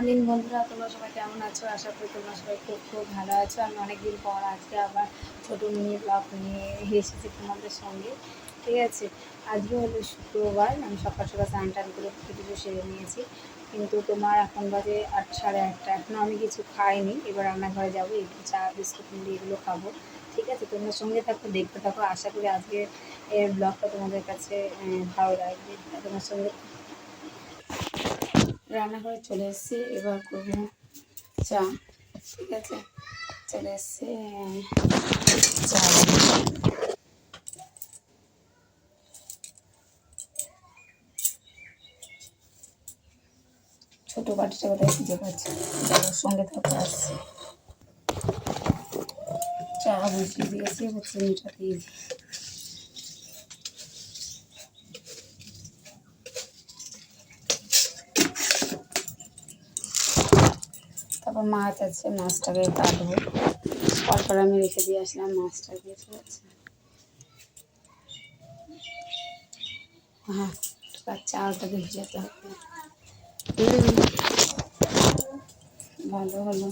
Morning বন্ধুরা, তোমরা সবাই কেমন আছো? আশা করি তোমরা সবাই খুব খুব ভালো আছো। আমি অনেকদিন পর আজকে আবার ছোটো মিনি ব্লগ নিয়ে এসেছি তোমাদের সঙ্গে। ঠিক আছে, আজকে হলো শুক্রবার। আমি সকাল সকাল স্নান টান করে পুজো সেরে নিয়েছি, কিন্তু তোমার এখন বাজে 8, সাড়ে 8টা। এখনও আমি কিছু খাইনি। এবার রান্নাঘরে যাবো, একটু চা বিস্কুট মুড়ি এগুলো খাবো। ঠিক আছে, তোমরা সঙ্গে থাকো, দেখতে থাকো। আশা করি আজকে এর ব্লগটা তোমাদের কাছে ভালো লাগবে। তোমার সঙ্গে রান্নাঘরে চলে এসেছি, এবার করবো চা। ঠিক আছে, চলে এসেছি চা। ছোটো বাটিটা কোথায় খুঁজে পাচ্ছি, সঙ্গে থাকতে আসছি। চা বসিয়ে দিয়েছি, এবার চিনিটা দিয়েছি। তারপর মাছ আছে, মাছটাকে কাটবো। পরপর আমি রেখে দিয়ে আসলাম মাছটাকে। ঠিক আছে, হ্যাঁ, চালটাকে ভিজাতে হবে। ভালো হলো,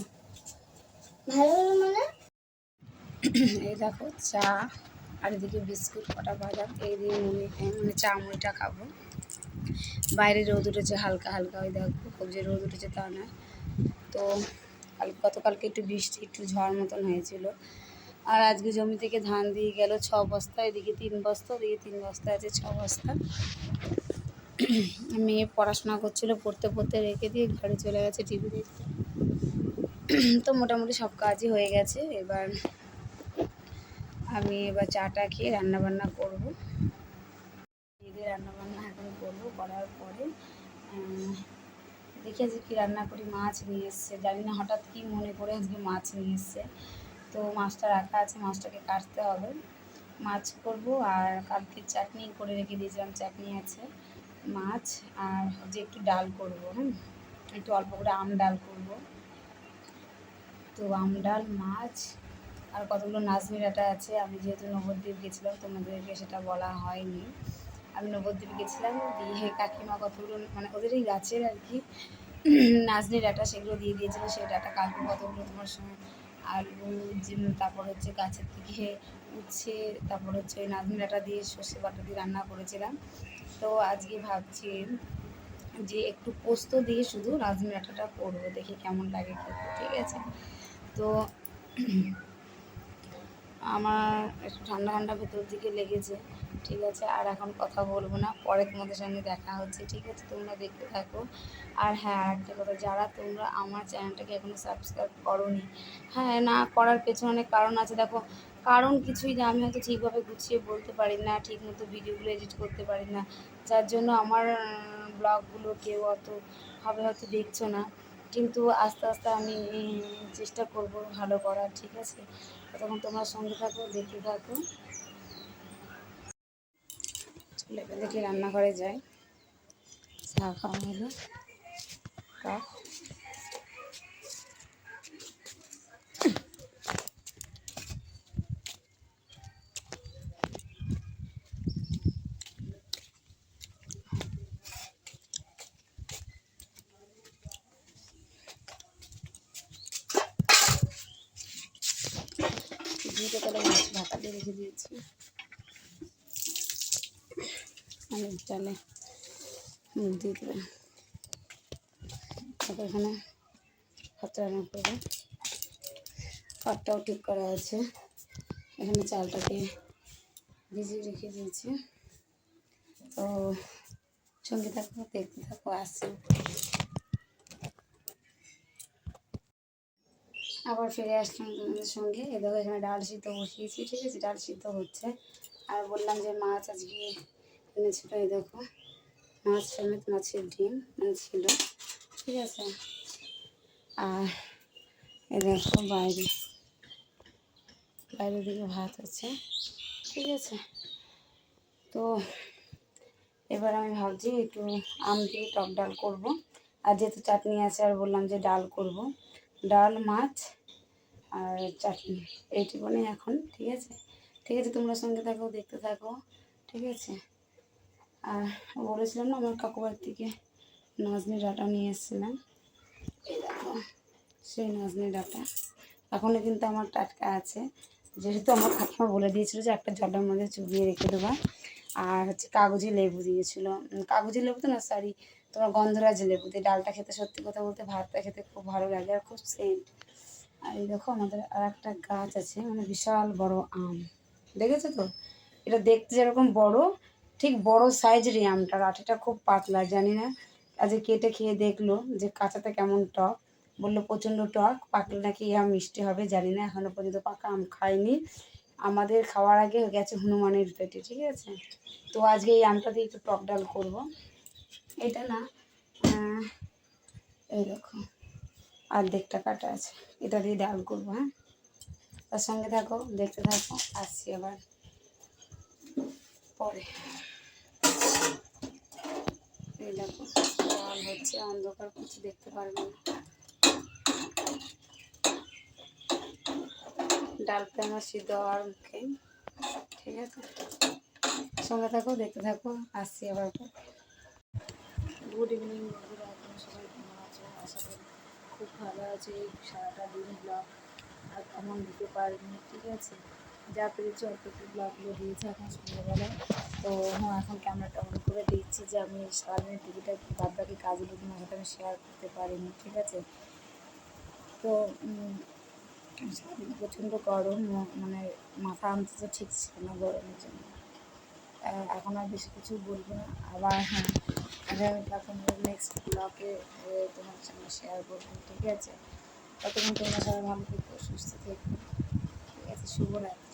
ভালো হলো মানে এই দেখো চা, আর এদিকে বিস্কুট, কটা বাদাম। এই দিয়ে মানে চা মুড়িটা খাবো। বাইরে রোদ উঠেছে হালকা হালকা, ওই দেখো খুব যে রোদ উঠেছে তা না। তো গতকালকে একটু বৃষ্টি, একটু ঝড় মতন হয়েছিল। আর আজকে জমি থেকে ধান দিয়ে গেল 6 বস্তা, এদিকে 3 বস্তা, ওদিকে 3 বস্তা আছে, 6 বস্তা। মেয়ে পড়াশোনা করছিল, পড়তে পড়তে রেখে দিয়ে ঘরে চলে গেছে টিভি দেখতে। তো মোটামুটি সব কাজই হয়ে গেছে। এবার আমি চাটা খেয়ে রান্নাবান্না করবো। রান্নাবান্না এখন করবো, করার পরে দেখি আজকে কী রান্না করি। মাছ নিয়ে এসছে, জানি না হঠাৎ কী মনে করে আজকে মাছ নিয়ে এসছে। তো মাছটা রাখা আছে, মাছটাকে কাটতে হবে। মাছ করব, আর কালকে চাটনি করে রেখে দিয়েছিলাম, চাটনি আছে, মাছ, আর যে একটু ডাল করব। একটু অল্প করে আম ডাল করব। তো আম ডাল, মাছ, আর কতগুলো নাজনি ডাঁটা আছে। আমি যেহেতু নবদ্বীপ গেছিলাম, তোমাদেরকে সেটা বলা হয়নি। আমি নবদ্বীপ গেছিলাম, দিয়ে কাকিমা কতগুলো মানে ওদেরই গাছের আর কি নাজনি ডাঁটা, সেগুলো দিয়ে দিয়েছিলো। সেই ডাঁটা কালকে কতগুলো তোমার সঙ্গে আলু, তারপর হচ্ছে গাছের থেকে উচ্ছে, তারপর হচ্ছে ওই নাজনি ডাঁটা দিয়ে সর্ষে বাটা দিয়ে রান্না করেছিলাম। তো আজকে ভাবছি যে একটু পোস্ত দিয়ে শুধু নাজনি ডাঁটাটা করবো, দেখি কেমন লাগে খেতে। ঠিক আছে, তো আমার একটু ঠান্ডা ঠান্ডা ভেতর দিকে লেগেছে। ঠিক আছে, আর এখন কথা বলবো না, পরে তোমাদের সঙ্গে দেখা হচ্ছে। ঠিক আছে, তোমরা দেখতে থাকো। আর হ্যাঁ, আর একটা কথা, যারা তোমরা আমার চ্যানেলটাকে এখনও সাবস্ক্রাইব করোনি, হ্যাঁ, না করার পেছনে অনেক কারণ আছে। দেখো, কারণ কিছুই না, আমি হয়তো ঠিকভাবে গুছিয়ে বলতে পারি না, ঠিক মতো ভিডিওগুলো এডিট করতে পারি না, যার জন্য আমার ব্লগগুলো কেউ অতভাবে হয়তো দেখছো না। কিন্তু আস্তে আস্তে আমি চেষ্টা করব ভালো করার। ঠিক আছে, তখন তোমার সঙ্গে থাকো, দেখতে থাকো। চলে দেখি রান্নাঘরে যাই, চা খাওয়া হলো। কাপ দুটো তাহলে মাছ ঢাকা দিয়ে রেখে দিয়েছি। আলুর ডালে মুখ দিয়ে দেবে। তারপর এখানে ভাত রান্না করবো, ভাতটাও ঠিক করা আছে। এখানে চালটাকে ভিজিয়ে রেখে দিয়েছি। তো সঙ্গে থাকো, দেখতে থাকো, আসছি। আবার ফিরে আসলাম তোমাদের সঙ্গে। এ দেখো, এখানে ডাল সিদ্ধ বসিয়েছি। ঠিক আছে, ডাল সিদ্ধ হচ্ছে। আর বললাম যে মাছ আজকে এনেছিল, এই দেখো মাছ সমেত মাছের ডিম মানে ছিল। ঠিক আছে, আর এ দেখো বাইরে বাইরের দিকে ভাত আছে। ঠিক আছে, তো এবার আমি ভাবছি একটু আম দিয়ে টক ডাল করব। আর যেহেতু চাটনি আছে, আর বললাম যে ডাল করব, ডাল, মাছ আর চাটনি, এইটুকুনি এখন। ঠিক আছে, ঠিক আছে, তোমরা সঙ্গে থাকো, দেখতে থাকো। ঠিক আছে, আর বলেছিলাম না আমার কাকুবার থেকে নাজনি ডাঁটা নিয়ে এসেছিলাম, এই দেখো সেই নাজনি ডাঁটা এখনও কিন্তু আমার টাটকা আছে, যেহেতু আমার ঠাকুমা বলে দিয়েছিল যে একটা জলের মধ্যে চুবিয়ে রেখে দেবা। আর হচ্ছে কাগজি লেবু দিয়েছিল, কাগজি লেবু তো না সরি, তোমার গন্ধরাজ লেবু দিয়ে ডালটা খেতে সত্যি কথা বলতে ভাতটা খেতে খুব ভালো লাগে আর খুব সেন্ট। আর এই দেখো আমাদের আর একটা গাছ আছে, মানে বিশাল বড় আম, দেখেছো তো? এটা দেখতে যেরকম বড়, ঠিক বড় সাইজেরই আমটা, আঠিটা খুব পাতলা, জানি না আজকে কেটে খেয়ে দেখলো যে কাঁচাতে কেমন টক, বললো প্রচণ্ড টক, পাকলে নাকি আম মিষ্টি হবে, জানি না, এখনও পর্যন্ত পাকা আম খাইনি। আমাদের খাওয়ার আগে গেছে হনুমানের পেটে, ঠিক আছে? তো আজকে এই আমটা দিয়ে একটু টক ডাল করবো। এটা না এই দেখো অর্ধেকটা কাটা আছে, এটা দিয়ে ডাল করবো। হ্যাঁ, তার সঙ্গে থাকো, দেখতে থাকো, আসছি আবার পরে। এই দেখো ডাল হচ্ছে, অন্ধকার কিছু দেখতে পারবে না, ডালটা আমার সিদ্ধ হওয়ার মুখে, ঠিক আছে? সঙ্গে থাকো, দেখতে থাকো, আসছি আবার পরে। গুড ইভিনিং বন্ধুরা, আপনারা সবাই কেমন আছো? আশা করি খুব ভালো আছে। এই সারাটা দিন ব্লগ আর তেমন দিতে পারিনি, ঠিক আছে? যা পেরেছি অল্প একটু ব্লগগুলো দিয়েছি এখন সন্ধ্যাবেলায়। তো হ্যাঁ, এখন ক্যামেরাটা অন করে দিচ্ছি যে আমি সারাদিনের টিভিটা বাদ বাকি কাজগুলো তোমার সাথে আমি শেয়ার করতে পারিনি, ঠিক আছে? তো সারাদিন প্রচণ্ড গরম, মানে মাথা আনতে তো ঠিক ছিল না গরমের জন্য। এখন আর বেশি কিছু বলবো না, আবার হ্যাঁ এখন নেক্সট ব্লগে তোমার সঙ্গে শেয়ার করবো, ঠিক আছে? ততক্ষণ তোমরা সবাই ভালো থেকো, সুস্থ থেকো, ঠিক আছে? শুভরাত্রি।